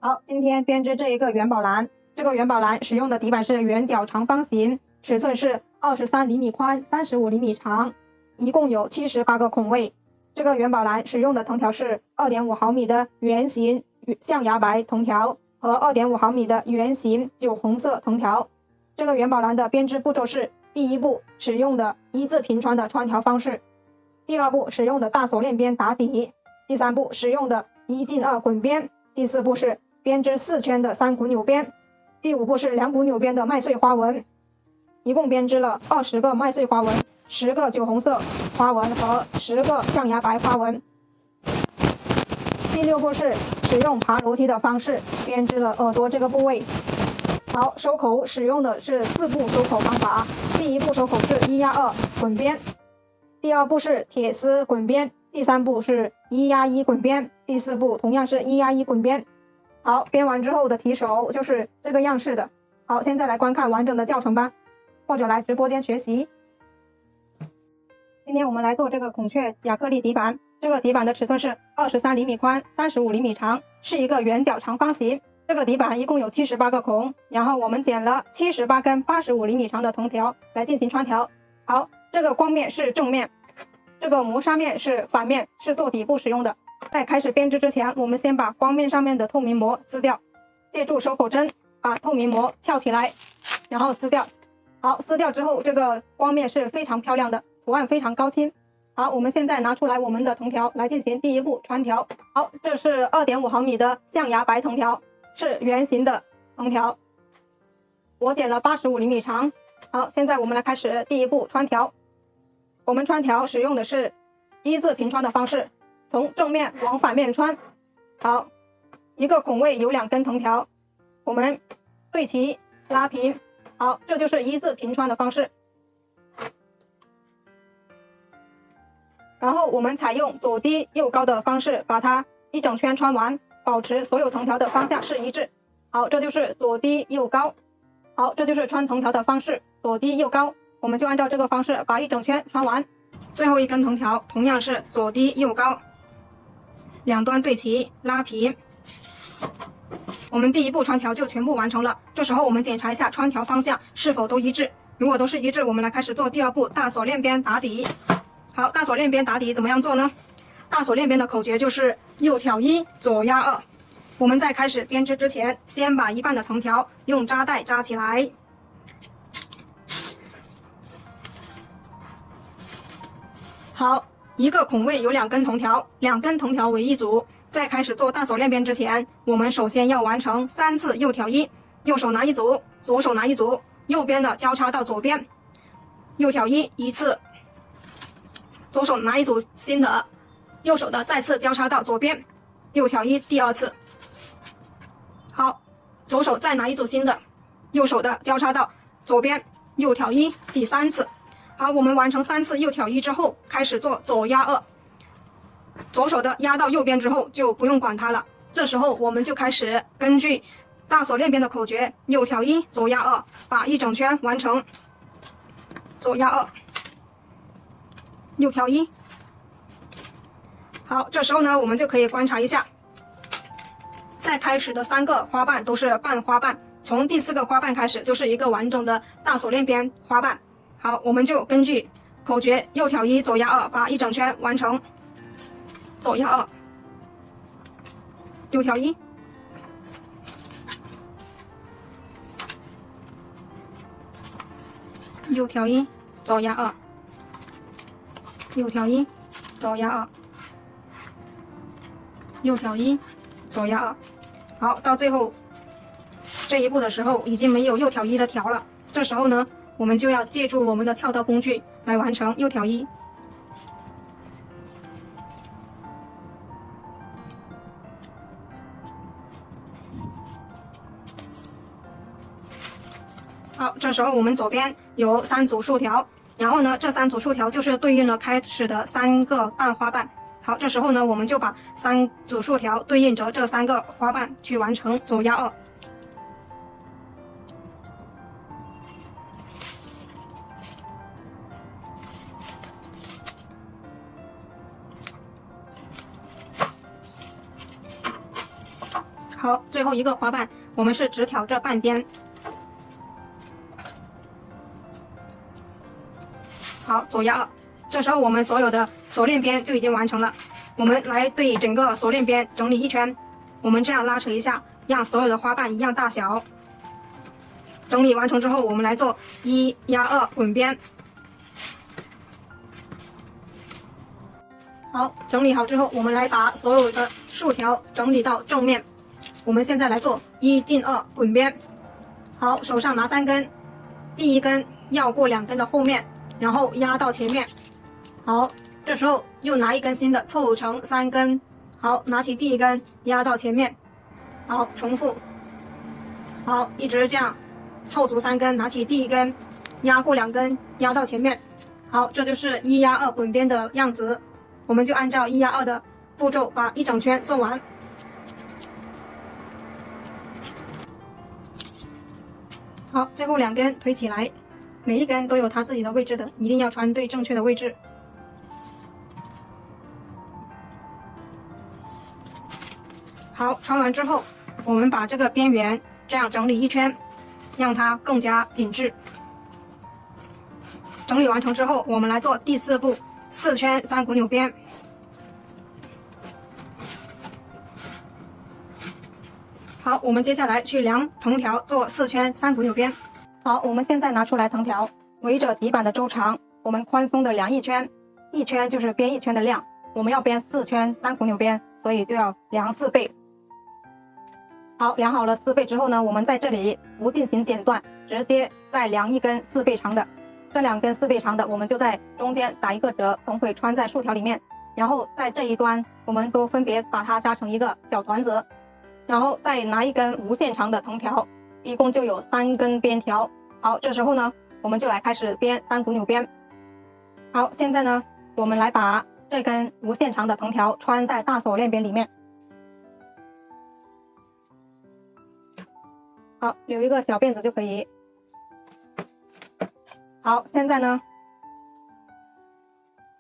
好，今天编织这一个元宝篮。这个元宝篮使用的底板是圆角长方形，尺寸是23厘米宽，35厘米长，一共有78个孔位。这个元宝篮使用的藤条是2.5毫米的圆形象牙白藤条和2.5毫米的圆形酒红色藤条。这个元宝篮的编织步骤是：第一步，使用的一字平穿的穿条方式；第二步，使用的大锁链边打底；第三步，使用的1进2滚边；第四步是编织4圈的3股纽边；第五步是2股纽边的麦穗花纹。一共编织了20个麦穗花纹，10个酒红色花纹和10个象牙白花纹。第六步是使用爬楼梯的方式编织了耳朵这个部位。好，收口使用的是4步收口方法。第一步收口是1压2滚边，第二步是铁丝滚边，第三步是1压1滚边，第四步同样是1压1滚边。好，编完之后的提手就是这个样式的。好，现在来观看完整的教程吧，或者来直播间学习。今天我们来做这个孔雀亚克力底板。这个底板的尺寸是23厘米宽，35厘米长，是一个圆角长方形。这个底板一共有78个孔，然后我们剪了78根85厘米长的藤条来进行穿条。好，这个光面是正面，这个磨砂面是反面，是做底部使用的。在开始编织之前，我们先把光面上面的透明膜撕掉，借助收口针把透明膜翘起来，然后撕掉。好，撕掉之后，这个光面是非常漂亮的，图案非常高清。好，我们现在拿出来我们的藤条来进行第一步穿条。好，这是2.5毫米的象牙白藤条，是圆形的藤条，我剪了85厘米长。好，现在我们来开始第一步穿条。我们穿条使用的是一字平穿的方式，从正面往反面穿。好，一个孔位有2根藤条，我们对齐拉平。好，这就是一字平穿的方式。然后我们采用左低右高的方式把它一整圈穿完，保持所有藤条的方向是一致。好，这就是左低右高。好，这就是穿藤条的方式，左低右高。我们就按照这个方式把一整圈穿完。最后一根藤条同样是左低右高，两端对齐拉平。我们第一步穿条就全部完成了。这时候我们检查一下穿条方向是否都一致，如果都是一致，我们来开始做第二步大锁链边打底。好，大锁链边打底怎么样做呢？大锁链边的口诀就是右挑1，左压2。我们在开始编织之前，先把一半的藤条用扎带扎起来。好，一个孔位有2根藤条，2根藤条为一组。在开始做大锁链边之前，我们首先要完成3次右挑1，右手拿一组，左手拿一组，右边的交叉到左边，右挑1一次，左手拿一组新的，右手的再次交叉到左边，右挑1第2次。好，左手再拿一组新的，右手的交叉到左边，右挑1第3次。好，我们完成3次右挑1之后，开始做左压2。左手的压到右边之后就不用管它了，这时候我们就开始根据大锁链边的口诀，右挑1，左压2，把一整圈完成。左压2，右挑1。好，这时候呢，我们就可以观察一下，在开始的3个花瓣都是半花瓣，从第4个花瓣开始就是一个完整的大锁链边花瓣。好，我们就根据口诀右挑1，左压2，把一整圈完成。左压2，右挑1，右挑1，左压2，右挑1，左压2，右挑1，左压2。好，到最后这一步的时候已经没有右挑1的条了，这时候呢，我们就要借助我们的撬刀工具来完成右挑1。好，这时候我们左边有3组竖条，然后呢，这3组竖条就是对应了开始的3个半花瓣。好，这时候呢，我们就把3组竖条对应着这3个花瓣去完成左压2。好，最后一个花瓣，我们是只挑这半边。好，左压2。这时候我们所有的锁链边就已经完成了。我们来对整个锁链边整理一圈，我们这样拉扯一下，让所有的花瓣一样大小。整理完成之后，我们来做1压2滚边。好，整理好之后，我们来把所有的竖条整理到正面。我们现在来做1进2滚边。好，手上拿3根，第一根绕过2根的后面，然后压到前面。好，这时候又拿一根新的凑成3根。好，拿起第一根压到前面。好，重复。好，一直这样凑足3根，拿起第一根压过2根，压到前面。好，这就是1压2滚边的样子。我们就按照1压2的步骤把一整圈做完。好，最后2根推起来，每一根都有它自己的位置的，一定要穿对正确的位置。好，穿完之后，我们把这个边缘这样整理一圈，让它更加紧致。整理完成之后，我们来做第4步，4圈3股扭边。好，我们接下来去量藤条，做4圈3股扭边。好，我们现在拿出来藤条，围着底板的周长，我们宽松的量一圈，一圈就是编一圈的量。我们要编4圈3股扭边，所以就要量4倍。好，量好了4倍之后呢，我们在这里不进行剪断，直接再量一根4倍长的。这2根4倍长的，我们就在中间打一个折，等会穿在竖条里面。然后在这一端，我们都分别把它扎成一个小团子。然后再拿一根无限长的藤条，一共就有3根边条。好，这时候呢，我们就来开始编3股扭边。好，现在呢，我们来把这根无限长的藤条穿在大锁链边里面。好，留一个小辫子就可以。好，现在呢，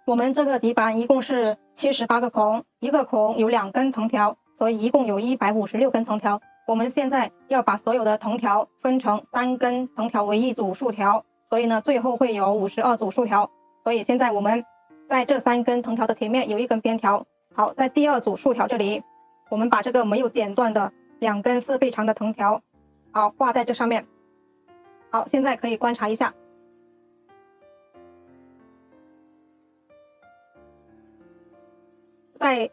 我们这个底板一共是78个孔，一个孔有2根藤条，所以一共有156根藤条。我们现在要把所有的藤条分成3根藤条为一组竖条，所以呢，最后会有52组竖条。所以现在我们在这3根藤条的前面有一根边条。好，在第2组竖条这里，我们把这个没有剪断的2根4倍长的藤条，好，挂在这上面。好，现在可以观察一下。在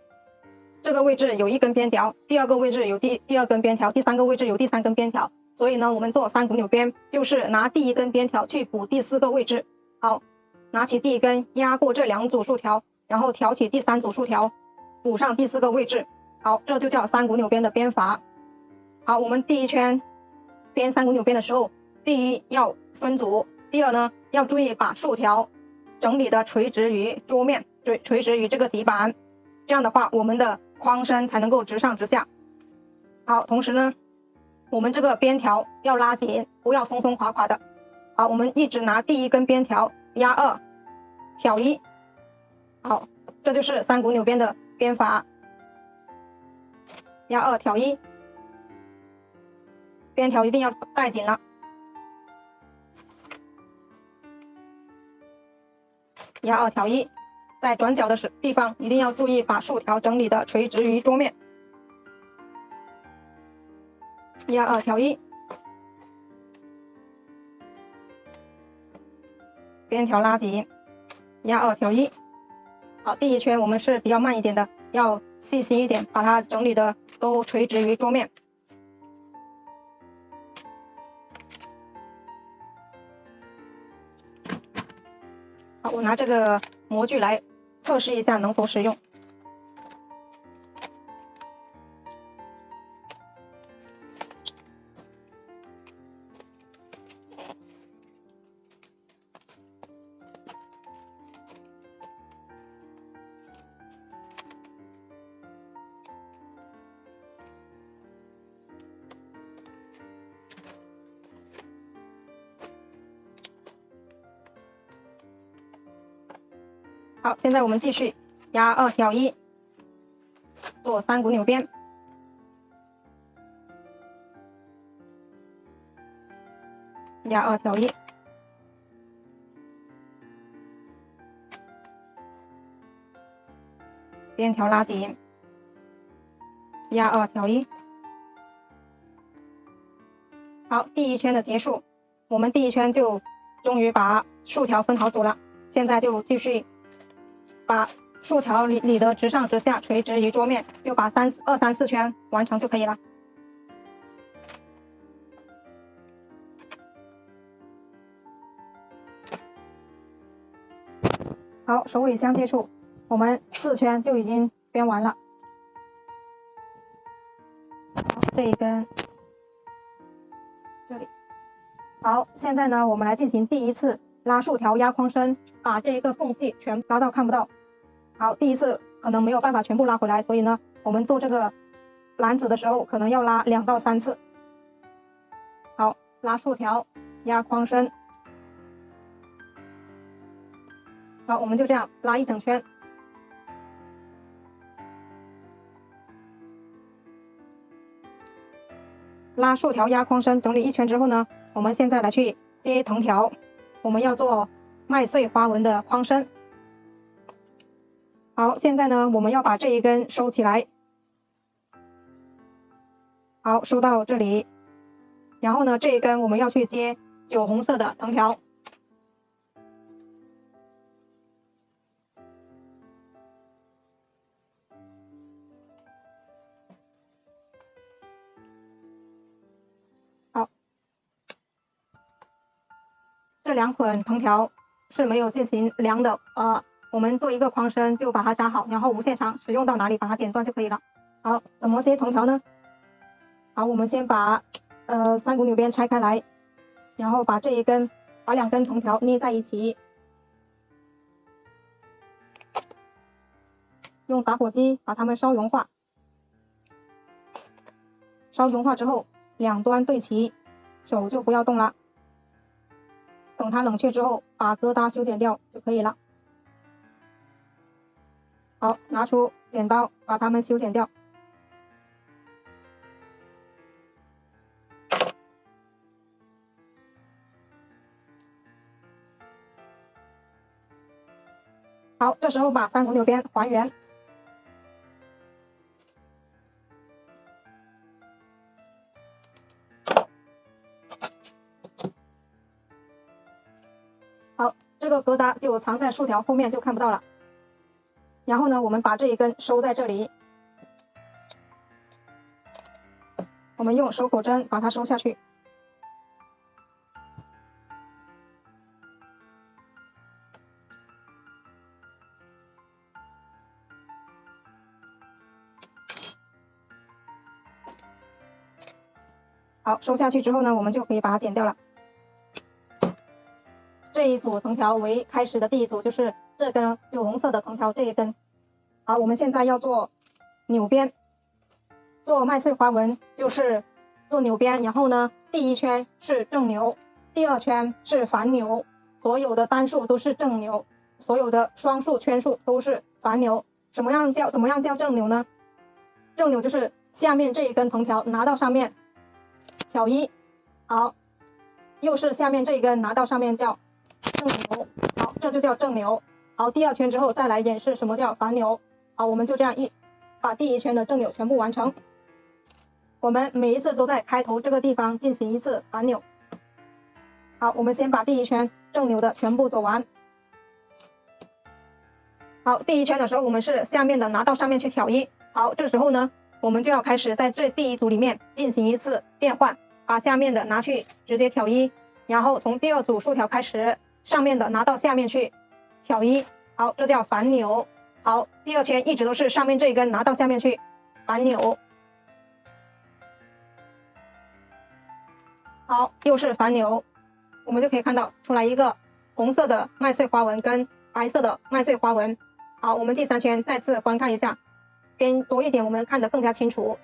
这个位置有1根边条，第2个位置有第2根边条，第3个位置有第3根边条。所以呢，我们做3股扭边，就是拿第1根边条去补第4个位置。好，拿起第1根压过这2组竖条，然后挑起第3组竖条，补上第4个位置。好，这就叫3股扭边的编法。好，我们第1圈编3股扭边的时候，第一要分组，第2呢要注意把竖条整理的垂直于桌面，垂直于这个底板。这样的话，我们的框身才能够直上直下。好，同时呢，我们这个边条要拉紧，不要松松垮垮的。好，我们一直拿第1根边条压2，挑1。好，这就是3股扭边的编法。压2挑1，边条一定要带紧了。压2挑1。在转角的地方一定要注意把竖条整理的垂直于桌面。压2挑1，边条拉紧，压2挑1。好，第1圈我们是比较慢一点的，要细心一点，把它整理的都垂直于桌面。好，我拿这个模具来测试一下能否使用。好，现在我们继续压2挑1，做3股扭边。压2调1，边条拉紧，压2调1。好，第一圈的结束，我们第一圈就终于把竖条分好组了。现在就继续把竖条理得直上直下，垂直于桌面，就把2、3、4圈完成就可以了。好，首尾相接触，我们4圈就已经编完了。好，这一根，这里。好，现在呢，我们来进行第一次拉竖条压框身，把这一个缝隙全拉到看不到。好，第一次可能没有办法全部拉回来，所以呢，我们做这个篮子的时候，可能要拉2到3次。好，拉竖条压框身。好，我们就这样拉一整圈。拉竖条压框身整理一圈之后呢，我们现在来去接藤条，我们要做麦穗花纹的框身。好，现在呢，我们要把这一根收起来。好，收到这里。然后呢，这一根我们要去接酒红色的藤条。好，这2捆藤条是没有进行量的，我们做一个框身就把它扎好，然后无限长，使用到哪里把它剪断就可以了。好，怎么接藤条呢？好，我们先把3股纽边拆开来，然后把2根藤条捏在一起，用打火机把它们烧融化。烧融化之后，2端对齐，手就不要动了。等它冷却之后，把疙瘩修剪掉就可以了。好，拿出剪刀把它们修剪掉。好，这时候把3股纽边还原。好，这个疙瘩就藏在竖条后面，就看不到了。然后呢，我们把这一根收在这里，我们用收口针把它收下去。好，收下去之后呢，我们就可以把它剪掉了。这一组藤条为开始的第一组，就是这根酒红色的藤条这一根。好，我们现在要做纽边，做麦穗花纹就是做纽边，然后呢，第1圈是正纽，第2圈是反纽，所有的单数都是正纽，所有的双数圈数都是反纽。怎么样叫正纽呢？正纽就是下面这一根藤条拿到上面挑1，好，又是下面这一根拿到上面叫正纽，好，这就叫正纽。好，第2圈之后再来演示什么叫反纽。好，我们就这样把第1圈的正纽全部完成。我们每一次都在开头这个地方进行1次反纽。好，我们先把第1圈正纽的全部走完。好，第1圈的时候我们是下面的拿到上面去挑1。好，这时候呢，我们就要开始在这第1组里面进行1次变换，把下面的拿去直接挑1，然后从第2组竖条开始，上面的拿到下面去挑1。好，这叫反纽。好，第2圈一直都是上面这一根拿到下面去反纽。好，又是反纽，我们就可以看到出来一个红色的麦穗花纹跟白色的麦穗花纹。好，我们第3圈再次观看一下，边多一点我们看得更加清楚。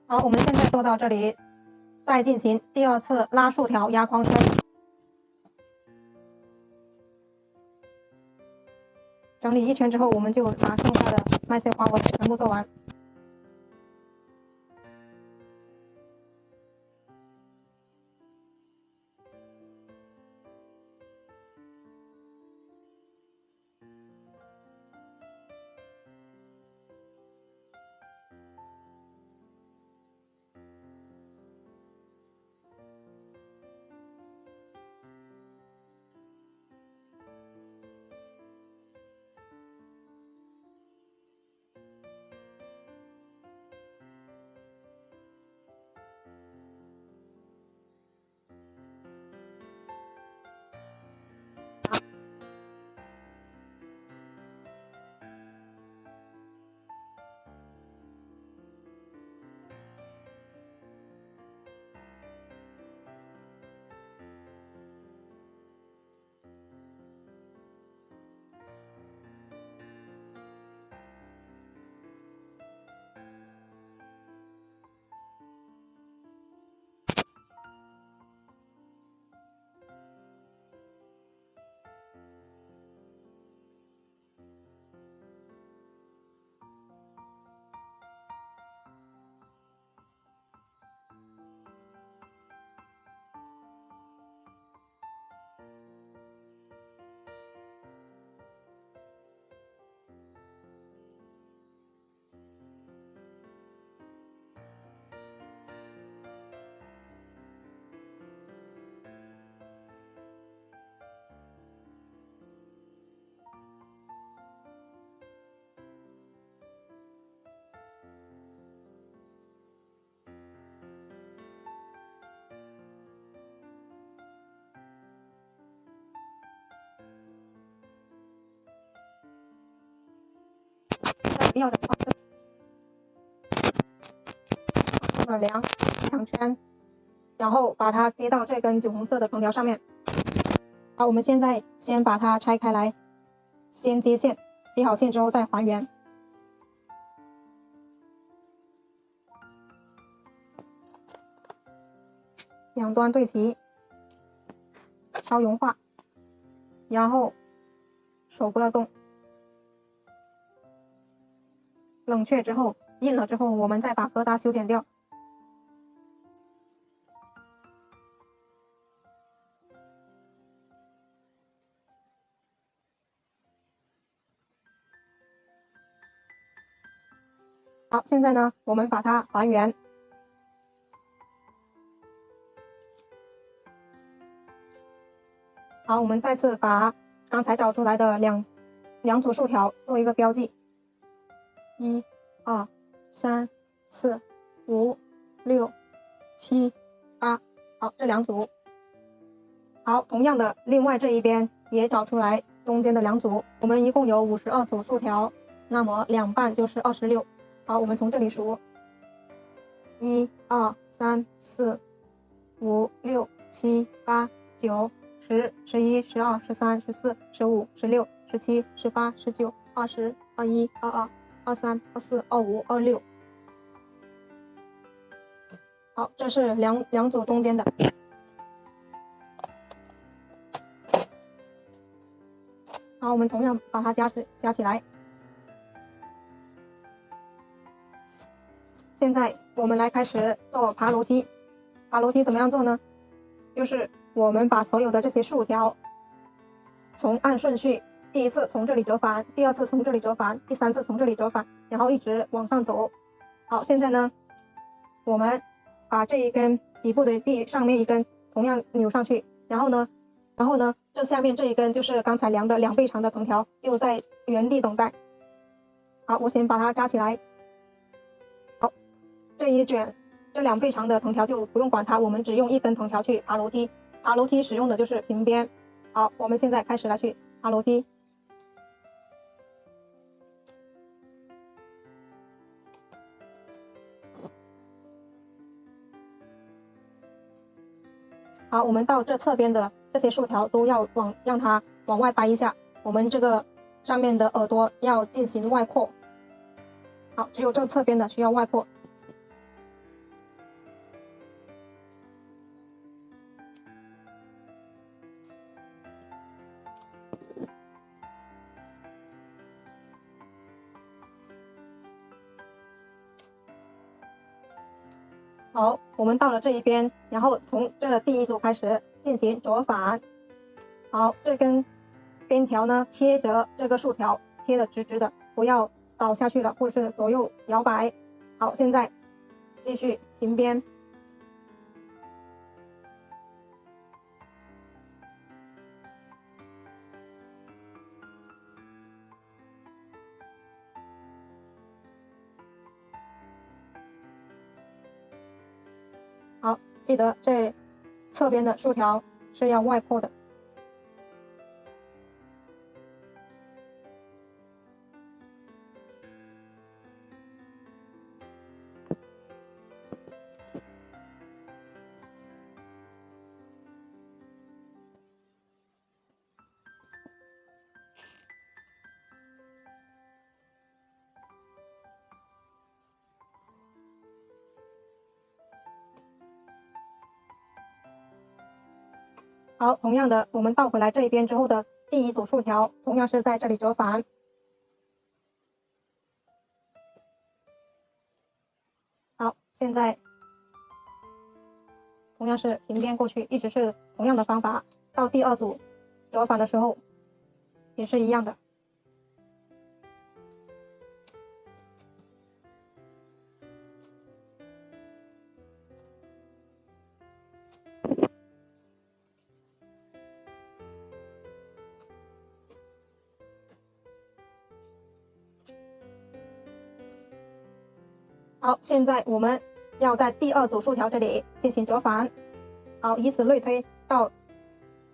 好，我们现在做到这里，再进行第二次拉竖条压框圈。整理一圈之后，我们就把剩下的麦穗花纹全部做完。必要的两圈，然后把它接到这根酒红色的藤条上面。好，我们现在先把它拆开来，先接线，接好线之后再还原。两端对齐，烧融化，然后手不要动。冷却之后，硬了之后，我们再把疙瘩修剪掉。好，现在呢，我们把它还原。好，我们再次把刚才找出来的两组竖条做一个标记，1、2、3、4、5、6、7、8，好，这两组。好，同样的，另外这一边也找出来中间的两组，我们一共有52组竖条，那么2半就是26。好，我们从这里数，1、2、3、4、5、6、7、8、9、10、11、12、13、14、15、16、17、18、19、20、21、22、23、24、25、26。好，这是两组中间的。好，我们同样把它加起来。现在我们来开始做爬楼梯。爬楼梯怎么样做呢？就是我们把所有的这些竖条按顺序，第一次从这里折返，第二次从这里折返，第三次从这里折返，然后一直往上走。好，现在呢，我们把这一根底部的上面一根同样扭上去，然后呢，这下面这一根就是刚才量的2倍长的藤条，就在原地等待。好，我先把它扎起来。好，这一卷这2倍长的藤条就不用管它，我们只用一根藤条去爬楼梯。爬楼梯使用的就是平边。好，我们现在开始来去爬楼梯。好，我们到这侧边的这些竖条都要让它往外掰一下，我们这个上面的耳朵要进行外扩。好，只有这侧边的需要外扩。好，我们到了这一边，然后从这第一组开始进行折返。好，这根边条呢贴着这个竖条，贴得直直的，不要倒下去了，或是左右摇摆。好，现在继续平边。好，记得这侧边的竖条是要外扩的。好，同样的，我们倒回来这一边之后的第一组竖条，同样是在这里折返。好，现在同样是平边过去，一直是同样的方法。到第二组折返的时候，也是一样的。好，现在我们要在第二组竖条这里进行折返。好，以此类推到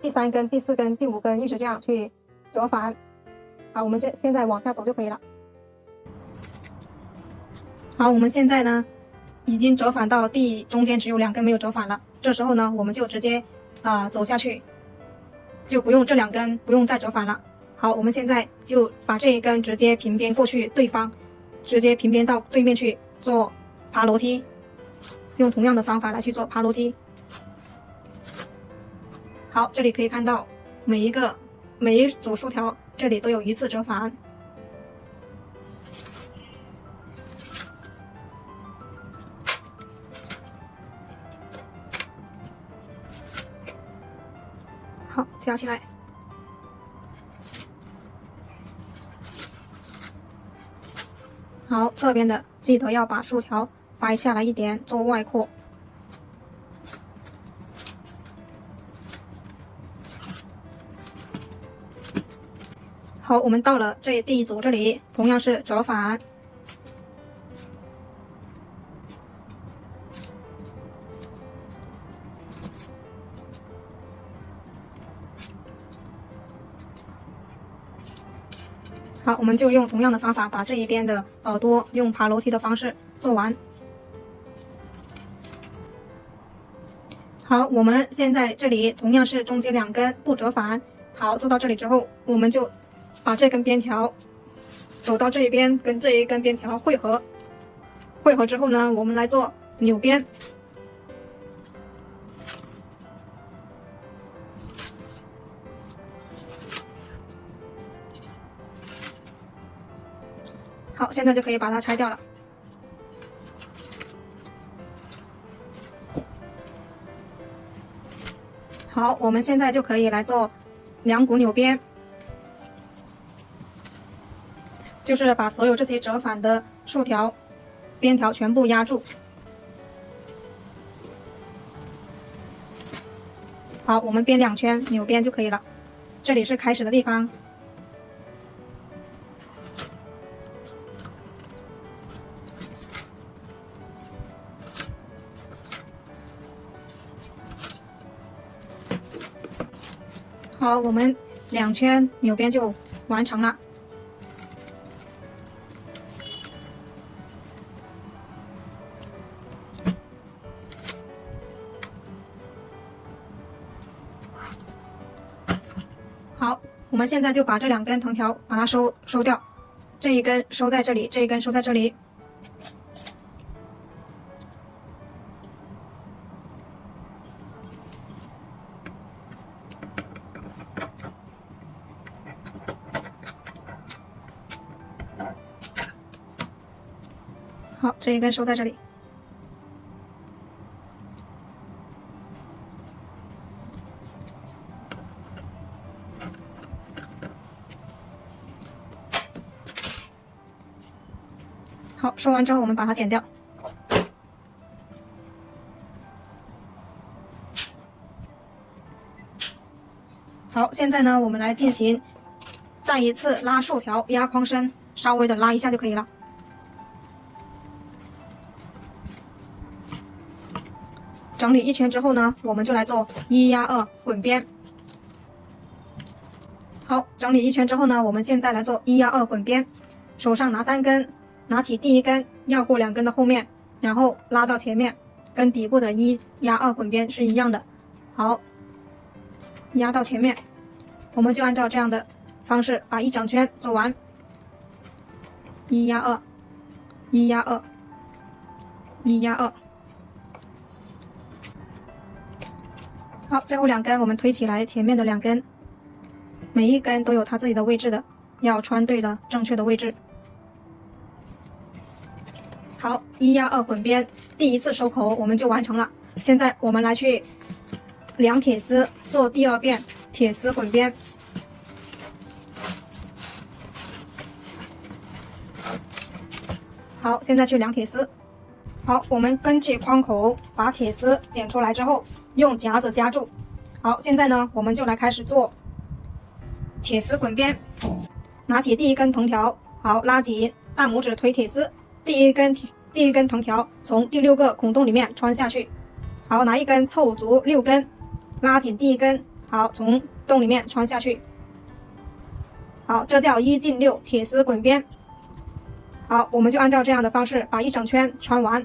第3根、第4根、第5根，一直这样去折返。好，我们现在往下走就可以了。好，我们现在呢已经折返到中间只有2根没有折返了，这时候呢我们就直接走下去，就不用这2根不用再折返了。好，我们现在就把这一根直接平边过去对方，直接平边到对面去做爬楼梯，用同样的方法来去做爬楼梯。好，这里可以看到每一组竖条这里都有1次折返。好，夹起来。好，侧边的记得要把竖条掰下来一点，做外扩。好，我们到了第一组这里，同样是折返。好，我们就用同样的方法把这一边的耳朵用爬楼梯的方式做完。好，我们现在这里同样是中间2根不折返。好，做到这里之后，我们就把这根边条走到这一边，跟这一根边条汇合。汇合之后呢，我们来做扭边。好，现在就可以把它拆掉了。好，我们现在就可以来做2股扭边，就是把所有这些折返的竖条、边条全部压住。好，我们编2圈扭边就可以了。这里是开始的地方。好，我们2圈扭边就完成了。好，我们现在就把这2根藤条把它收掉，这一根收在这里，这一根收在这里。好，这一根收在这里。好，收完之后我们把它剪掉。好，现在呢，我们来进行再一次拉竖条压框身，稍微的拉一下就可以了。整理一圈之后呢，我们就来做1压2滚边。好，整理一圈之后呢，我们现在来做1压2滚边。手上拿3根，拿起第一根，绕过2根的后面，然后拉到前面，跟底部的1压2滚边是一样的。好，压到前面，我们就按照这样的方式把一整圈做完。1压2， 1压2， 1压2。好，最后2根我们推起来，前面的2根，每一根都有它自己的位置的，要穿对了正确的位置。好，1压2滚边，第一次收口我们就完成了。现在我们来去量铁丝，做第2遍铁丝滚边。好，现在去量铁丝。好，我们根据框口把铁丝剪出来之后，用夹子夹住。好，现在呢，我们就来开始做铁丝滚边。拿起第一根藤条，好，拉紧大拇指推铁丝，第一根藤条从第6个孔洞里面穿下去。好，拿一根凑足6根，拉紧第一根，好，从洞里面穿下去。好，这叫1进6铁丝滚边。好，我们就按照这样的方式把一整圈穿完。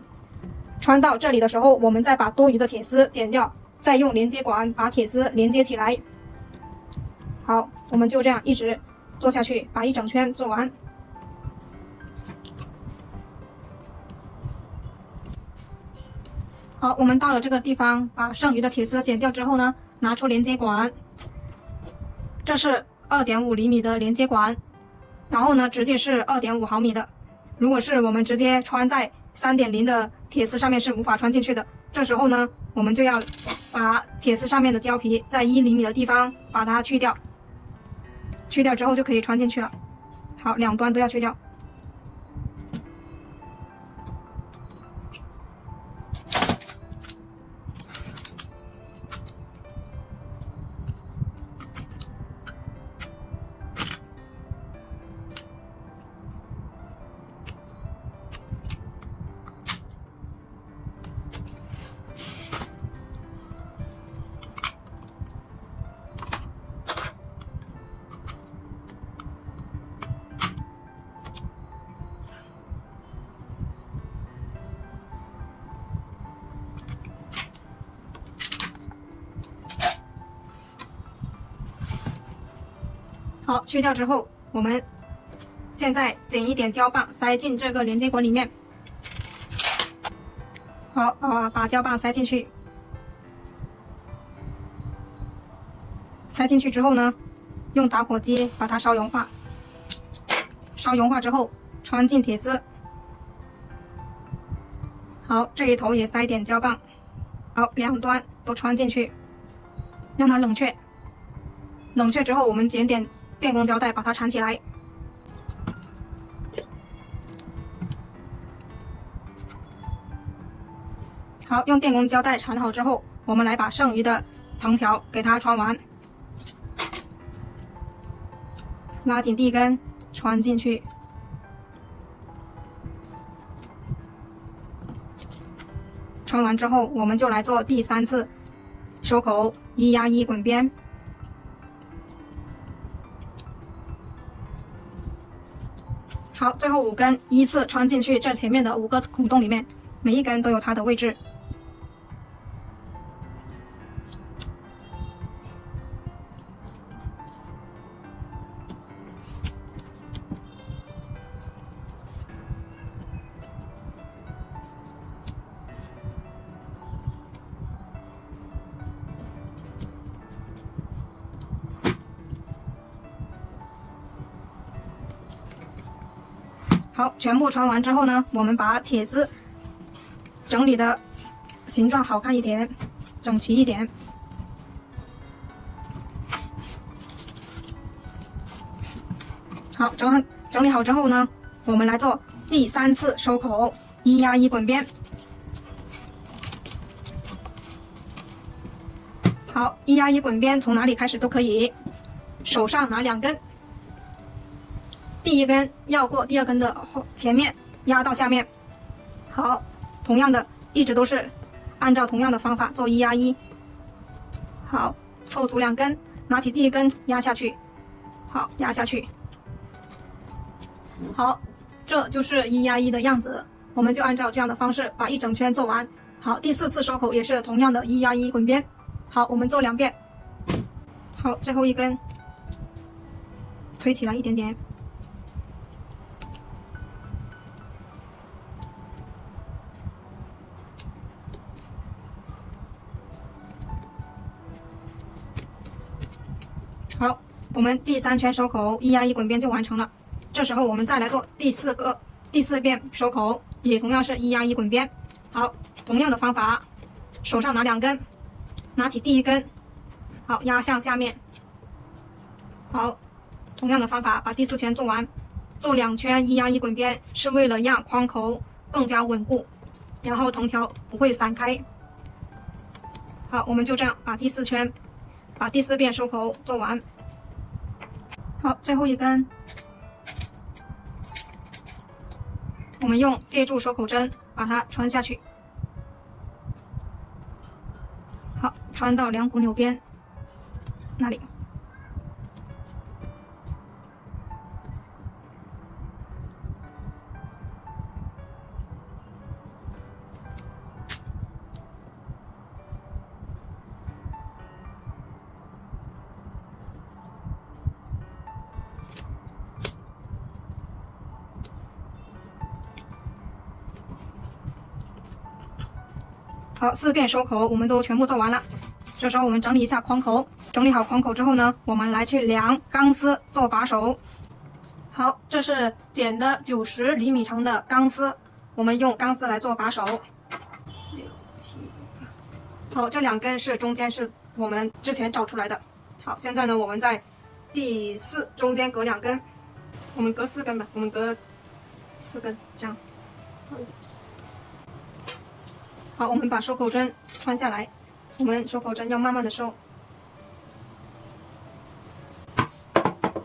穿到这里的时候，我们再把多余的铁丝剪掉，再用连接管把铁丝连接起来。好，我们就这样一直做下去，把一整圈做完。好，我们到了这个地方，把剩余的铁丝剪掉之后呢，拿出连接管，这是2.5厘米的连接管，然后呢，直径是2.5毫米的。如果是我们直接穿在3.0的铁丝上面是无法穿进去的，这时候呢，我们就要把铁丝上面的胶皮在1厘米的地方把它去掉，去掉之后就可以穿进去了。好，两端都要去掉。好，去掉之后，我们现在剪一点胶棒塞进这个连接管里面。好，把胶棒塞进去。塞进去之后呢，用打火机把它烧融化。烧融化之后，穿进铁丝。好，这一头也塞点胶棒。好，两端都穿进去，让它冷却。冷却之后，我们剪点电工胶带把它缠起来。好，用电工胶带缠好之后，我们来把剩余的藤条给它穿完。拉紧第一根，穿进去。穿完之后，我们就来做第3次收口1压1滚边。好，最后5根依次穿进去这前面的5个孔洞里面，每一根都有它的位置。好，全部穿完之后呢，我们把铁丝整理的形状好看一点，整齐一点。好，整理好之后呢，我们来做第3次收口，1压1滚边。好，1压1滚边，从哪里开始都可以。手上拿2根，第一根要过第二根的前面，压到下面。好，同样的，一直都是按照同样的方法做1压1。好，凑足2根，拿起第一根压下去。好，压下去。好，这就是1压1的样子。我们就按照这样的方式把一整圈做完。好，第4次收口也是同样的1压1滚边。好，我们做2遍。好，最后一根推起来一点点。好，我们第3圈收口1压1滚边就完成了。这时候我们再来做第4遍收口，也同样是1压1滚边。好，同样的方法，手上拿2根，拿起第一根，好，压向下面。好，同样的方法把第4圈做完。做2圈1压1滚边是为了让框口更加稳固，然后藤条不会散开。好，我们就这样把第4遍收口做完。好，最后一根，我们用借助收口针把它穿下去。好，穿到2股纽边那里。好，4遍收口我们都全部做完了。这时候我们整理一下框口，整理好框口之后呢，我们来去量钢丝做把手。好，这是剪的90厘米长的钢丝，我们用钢丝来做把手。6、7，好，这2根是中间是我们之前找出来的。好，现在呢，我们在第4中间隔2根，我们隔4根吧，我们隔4根，这样。好，我们把收口针穿下来，我们收口针要慢慢的收。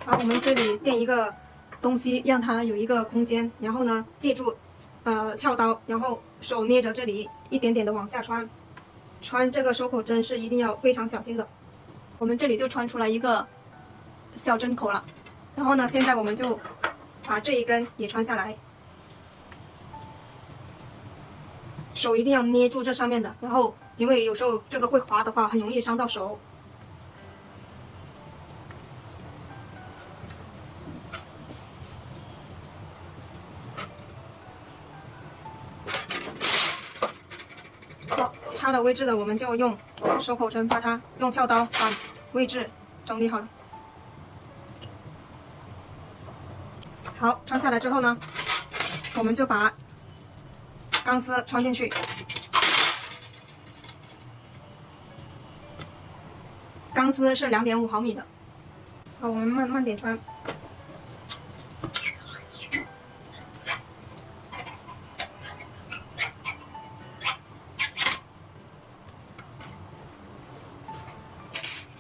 好，我们这里垫一个东西，让它有一个空间，然后呢，记住，撬刀，然后手捏着这里，一点点的往下穿。穿这个收口针是一定要非常小心的。我们这里就穿出来一个小针口了。然后呢，现在我们就把这一根也穿下来。手一定要捏住这上面的，然后因为有时候这个会滑的话，很容易伤到手。好，插了位置的，我们就用收口针把它用撬刀把位置整理好了。好，穿下来之后呢，我们就把钢丝穿进去，钢丝是2.5毫米的。好，我们慢点穿。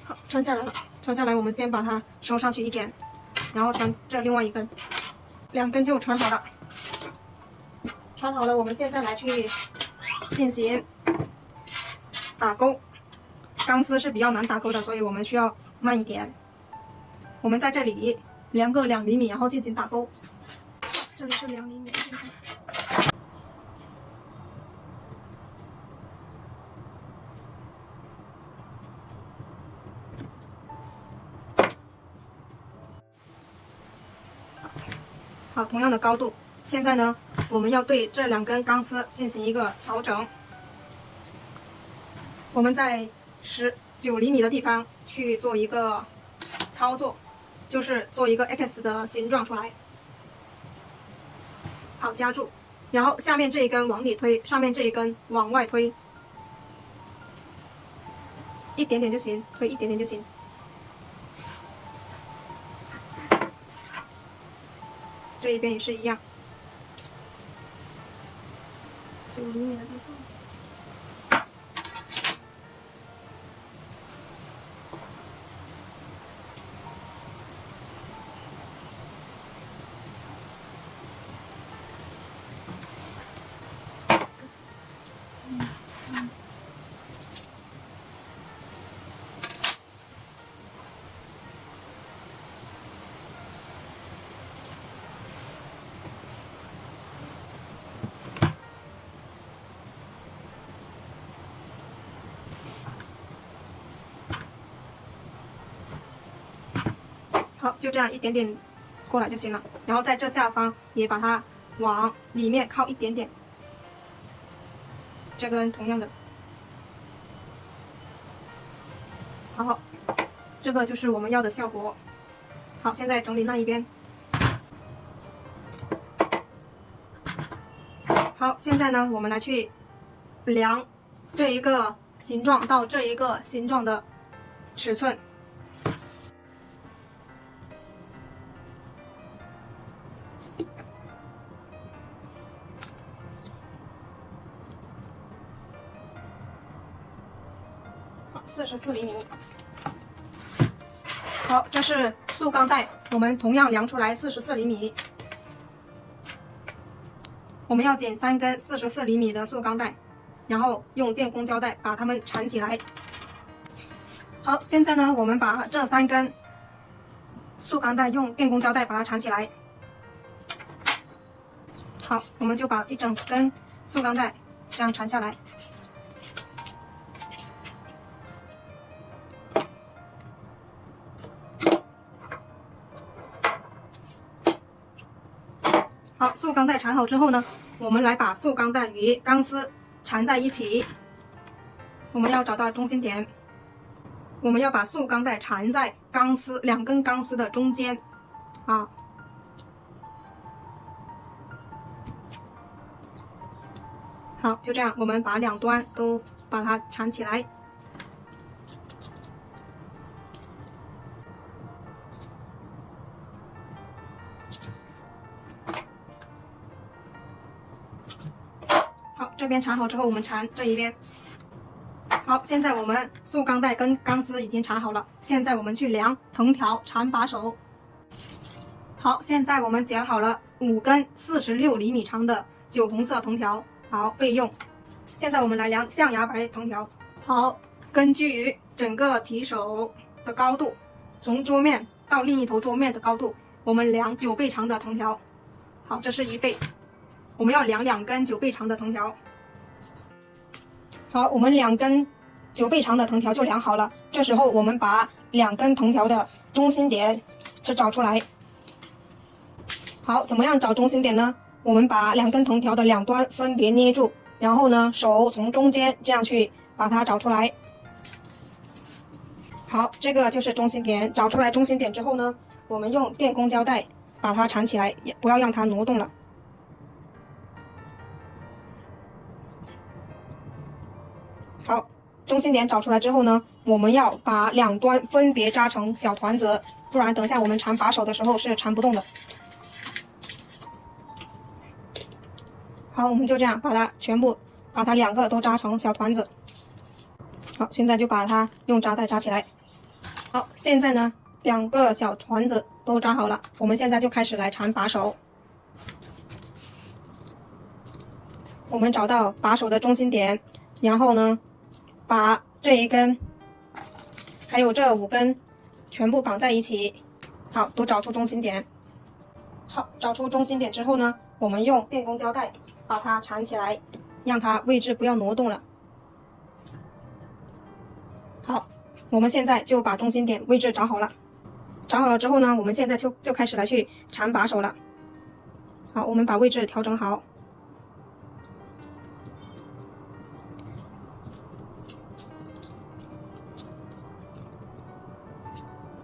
好，穿下来了。穿下来，我们先把它收上去一点，然后穿这另外一根，2根就穿好了。穿好了，我们现在来去进行打钩。钢丝是比较难打钩的，所以我们需要慢一点。我们在这里量个2厘米，然后进行打钩。这里是2厘米。好，同样的高度。现在呢，我们要对这2根钢丝进行一个调整。我们在19厘米的地方去做一个操作，就是做一个 X 的形状出来。好，夹住，然后下面这一根往里推，上面这一根往外推，一点点就行，推一点点就行。这一边也是一样。厘米的地方。好，就这样一点点过来就行了。然后在这下方也把它往里面靠一点点，这跟同样的。好，这个就是我们要的效果。好，现在整理那一边。好，现在呢，我们来去量这一个形状到这一个形状的尺寸。44厘米。好，这是塑钢带，我们同样量出来44厘米。我们要剪3根44厘米的塑钢带，然后用电工胶带把它们缠起来。好，现在呢，我们把这3根塑钢带用电工胶带把它缠起来。好，我们就把一整根塑钢带这样缠下来。好，塑钢带缠好之后呢，我们来把塑钢带与钢丝缠在一起。我们要找到中心点，我们要把塑钢带缠在钢丝2根钢丝的中间啊。好，就这样，我们把2端都把它缠起来。好，这边缠好之后，我们缠这一边。好，现在我们塑钢带跟钢丝已经缠好了，现在我们去量藤条缠把手。好，现在我们剪好了5根46厘米长的酒红色藤条，好备用。现在我们来量象牙白藤条。好，根据整个提手的高度，从桌面到另一头桌面的高度，我们量9倍长的藤条。好，这是1倍。我们要量2根9倍长的藤条。好，我们2根9倍长的藤条就量好了。这时候我们把2根藤条的中心点找出来。好，怎么样找中心点呢？我们把2根藤条的2端分别捏住，然后呢，手从中间这样去把它找出来。好，这个就是中心点。找出来中心点之后呢，我们用电工胶带把它缠起来，也不要让它挪动了。好，中心点找出来之后呢，我们要把2端分别扎成小团子，不然等下我们缠把手的时候是缠不动的。好，我们就这样把它全部把它2个都扎成小团子。好，现在就把它用扎带扎起来。好，现在呢2个小团子都扎好了，我们现在就开始来缠把手。我们找到把手的中心点，然后呢，把这一根还有这5根全部绑在一起。好，都找出中心点。好，找出中心点之后呢，我们用电工胶带把它缠起来，让它位置不要挪动了。好，我们现在就把中心点位置找好了。找好了之后呢，我们现在就开始来去缠把手了。好，我们把位置调整好。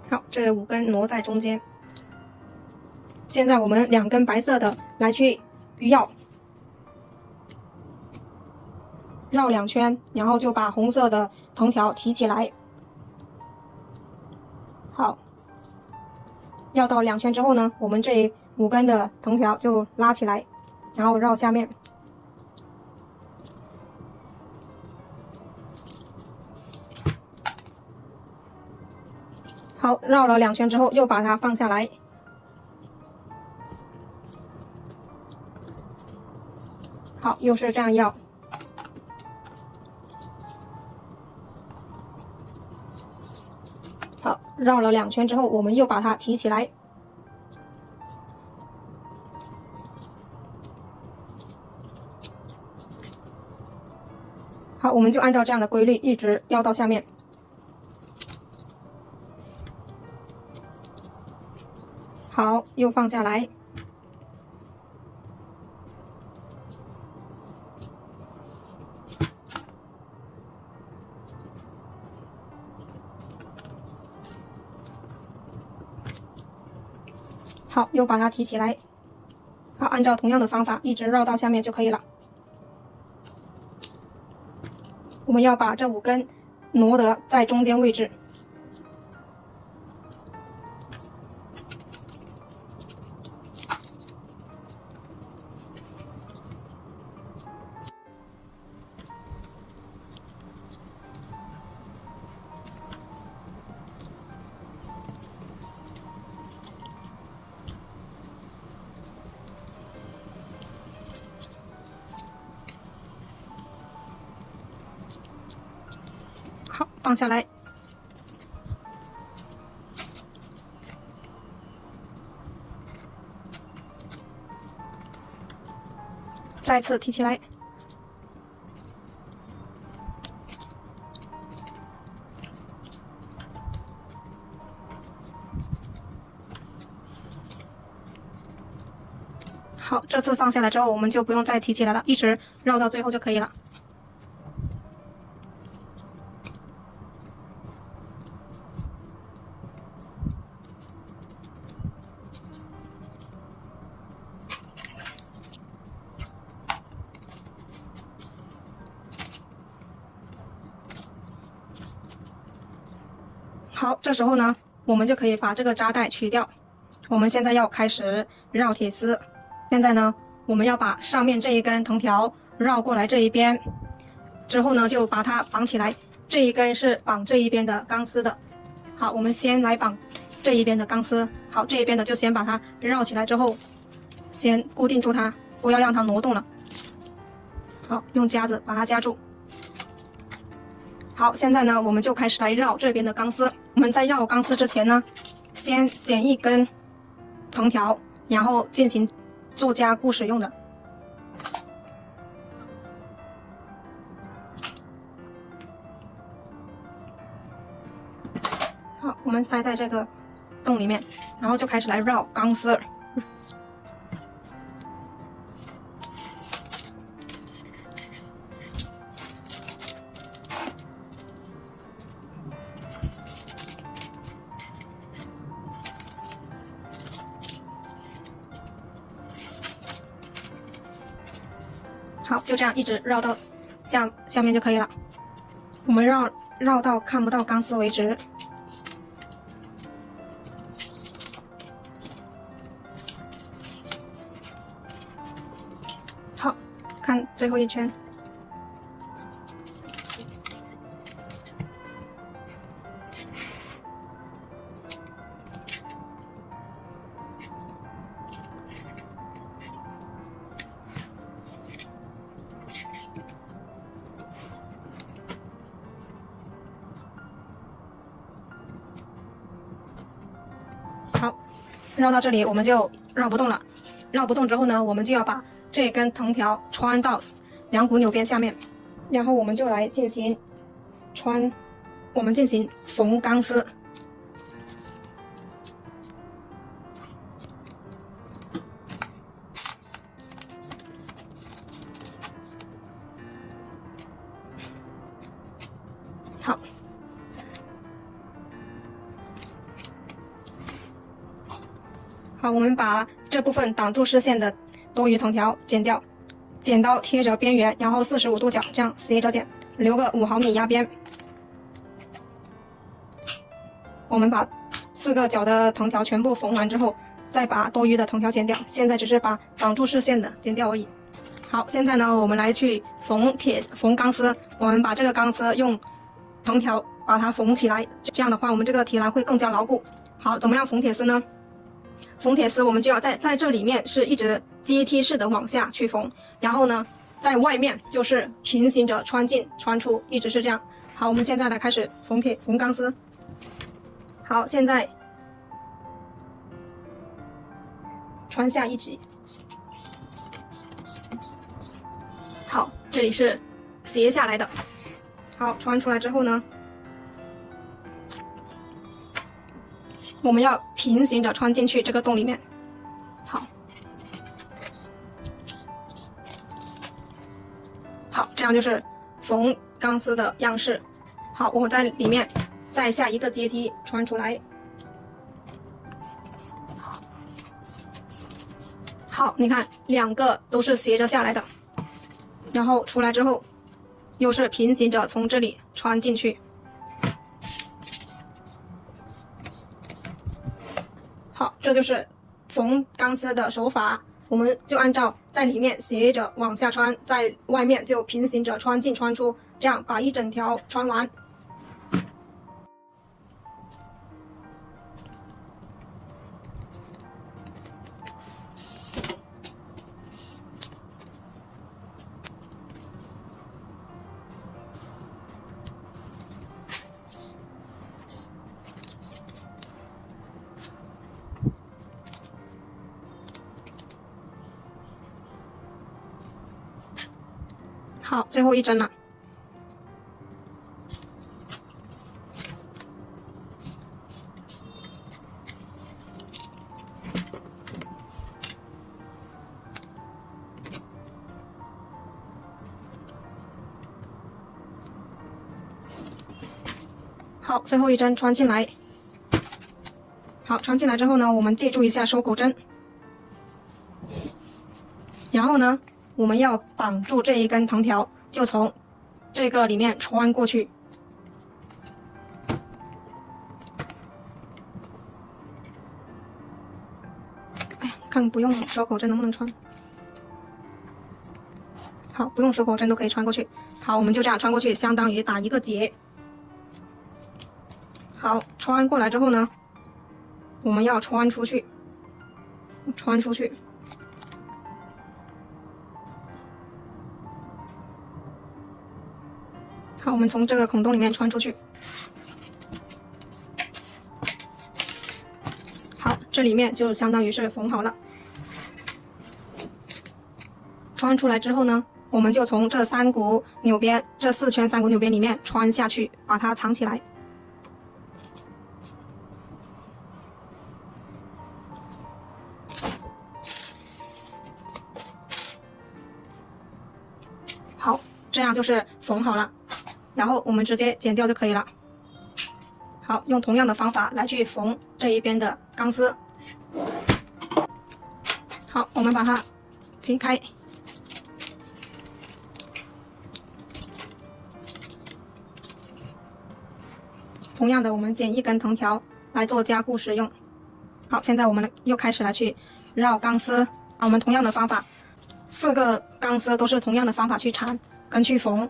好，这5根挪在中间。现在我们2根白色的来去绕2圈，然后就把红色的藤条提起来。好，绕到2圈之后呢，我们这5根的藤条就拉起来，然后绕下面。好，绕了2圈之后，又把它放下来。好，又是这样绕。好，绕了2圈之后，我们又把它提起来。好，我们就按照这样的规律一直绕到下面。好，又放下来。好，又把它提起来。好，按照同样的方法一直绕到下面就可以了。我们要把这5根挪得在中间位置。好，放下来。再次提起来。好，这次放下来之后，我们就不用再提起来了，一直绕到最后就可以了。好，这时候呢，我们就可以把这个扎带取掉。我们现在要开始绕铁丝。现在呢，我们要把上面这一根藤条绕过来这一边，之后呢，就把它绑起来。这一根是绑这一边的钢丝的。好，我们先来绑这一边的钢丝。好，这一边的就先把它绕起来之后，先固定住它，不要让它挪动了。好，用夹子把它夹住。好，现在呢，我们就开始来绕这边的钢丝。我们在绕钢丝之前呢，先剪一根藤条，然后进行做加固使用的。好，我们塞在这个洞里面，然后就开始来绕钢丝。好，就这样一直绕到下面就可以了。我们绕到看不到钢丝为止。好，看最后一圈。好，绕到这里我们就绕不动了。绕不动之后呢，我们就要把这根藤条穿到2股纽边下面，然后我们就来进行缝钢丝。好。好，我们把这部分挡住视线的多余藤条剪掉，剪刀贴着边缘，然后45度角这样斜着剪，留个5毫米压边。我们把4个角的藤条全部缝完之后，再把多余的藤条剪掉。现在只是把挡住视线的剪掉而已。好，现在呢，我们来去缝钢丝。我们把这个钢丝用藤条把它缝起来，这样的话我们这个提篮会更加牢固。好，怎么样缝铁丝呢？缝铁丝我们就要在这里面是一直阶梯式的往下去缝，然后呢在外面就是平行着穿进穿出，一直是这样。好，我们现在来开始缝钢丝。好，现在穿下一级。好，这里是斜下来的。好，穿出来之后呢，我们要平行着穿进去这个洞里面。好，这样就是缝钢丝的样式。好，我在里面再下一个阶梯穿出来。好，你看两个都是斜着下来的，然后出来之后又是平行着从这里穿进去。好，这就是缝钢丝的手法，我们就按照在里面斜着往下穿，在外面就平行着穿进穿出，这样把一整条穿完。好，最后一针了。好，最后一针穿进来。好，穿进来之后呢，我们记住一下收口针。然后呢，我们要绑住这一根藤条，就从这个里面穿过去。哎呀，看不用收口针能不能穿？好，不用收口针都可以穿过去。好，我们就这样穿过去，相当于打一个结。好，穿过来之后呢，我们要穿出去，穿出去。好，我们从这个孔洞里面穿出去。好，这里面就相当于是缝好了。穿出来之后呢，我们就从这三股纽边，这4圈三股纽边里面穿下去，把它藏起来。好，这样就是缝好了。然后我们直接剪掉就可以了。好，用同样的方法来去缝这一边的钢丝。好，我们把它解开。同样的，我们剪一根藤条来做加固使用。好，现在我们又开始来去绕钢丝。我们同样的方法，4个钢丝都是同样的方法去缠跟去缝。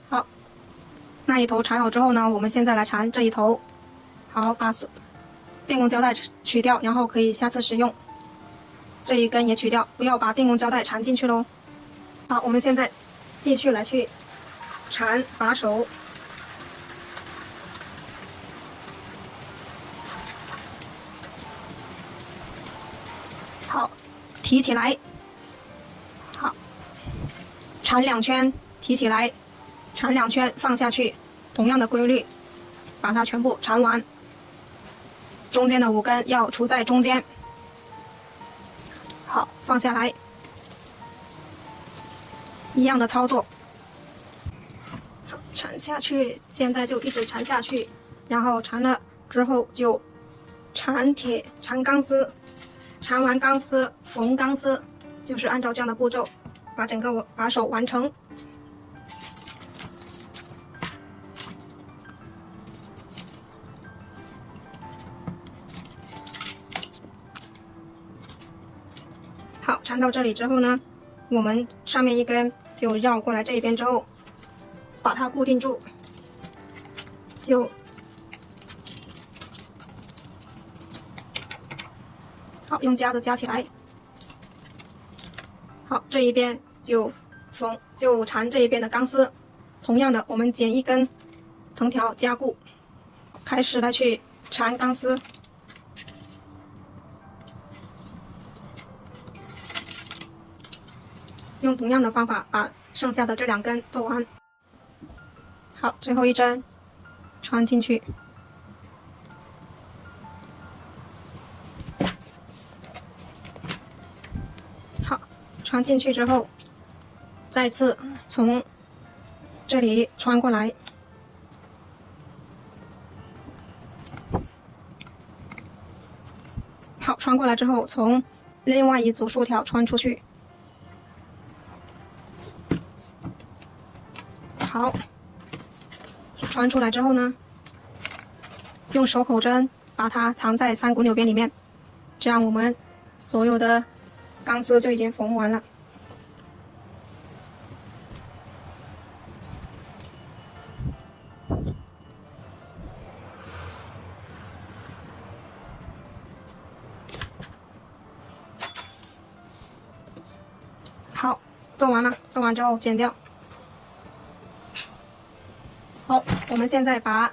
好，那一头缠好之后呢，我们现在来缠这一头。好，把电工胶带取掉，然后可以下次使用。这一根也取掉，不要把电工胶带缠进去喽。好，我们现在继续来去缠把手。好，提起来。好，缠2圈，提起来，缠2圈，放下去，同样的规律，把它全部缠完。中间的5根要处在中间。好，放下来，一样的操作。好，缠下去，现在就一直缠下去，然后缠了之后就缠钢丝。缠完钢丝，缝钢丝，就是按照这样的步骤，把整个把手完成。好，缠到这里之后呢，我们上面一根就绕过来这一边之后，把它固定住。就好，用夹子夹起来。好，这一边就缠这一边的钢丝。同样的，我们剪一根藤条加固，开始来去缠钢丝。用同样的方法把剩下的这2根做完。好，最后一针穿进去。好，穿进去之后，再次从这里穿过来。好，穿过来之后，从另外一组竖条穿出去。好，穿出来之后呢，用手口针把它藏在3股纽边里面，这样我们所有的钢丝就已经缝完了。好，做完了，做完之后剪掉。好，我们现在把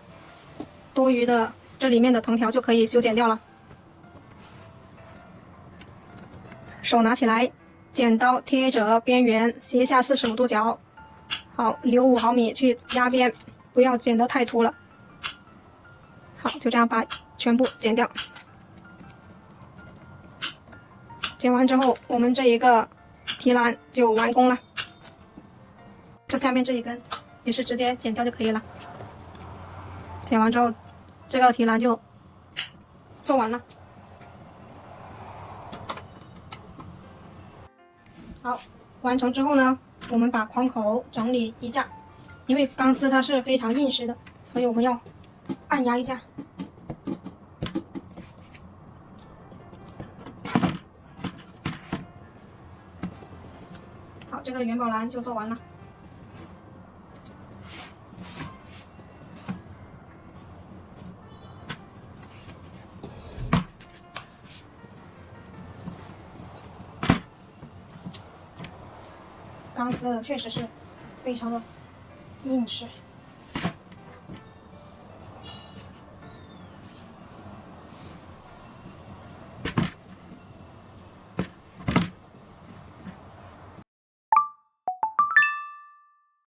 多余的这里面的藤条就可以修剪掉了。手拿起来，剪刀贴着边缘，斜下45度角。好，留5毫米去压边，不要剪得太凸了。好，就这样把全部剪掉。剪完之后，我们这一个提篮就完工了。这下面这一根也是直接剪掉就可以了。剪完之后，这个提篮就做完了。好，完成之后呢，我们把框口整理一下，因为钢丝它是非常硬实的，所以我们要按压一下。好，这个元宝篮就做完了。钢丝确实是非常的硬实。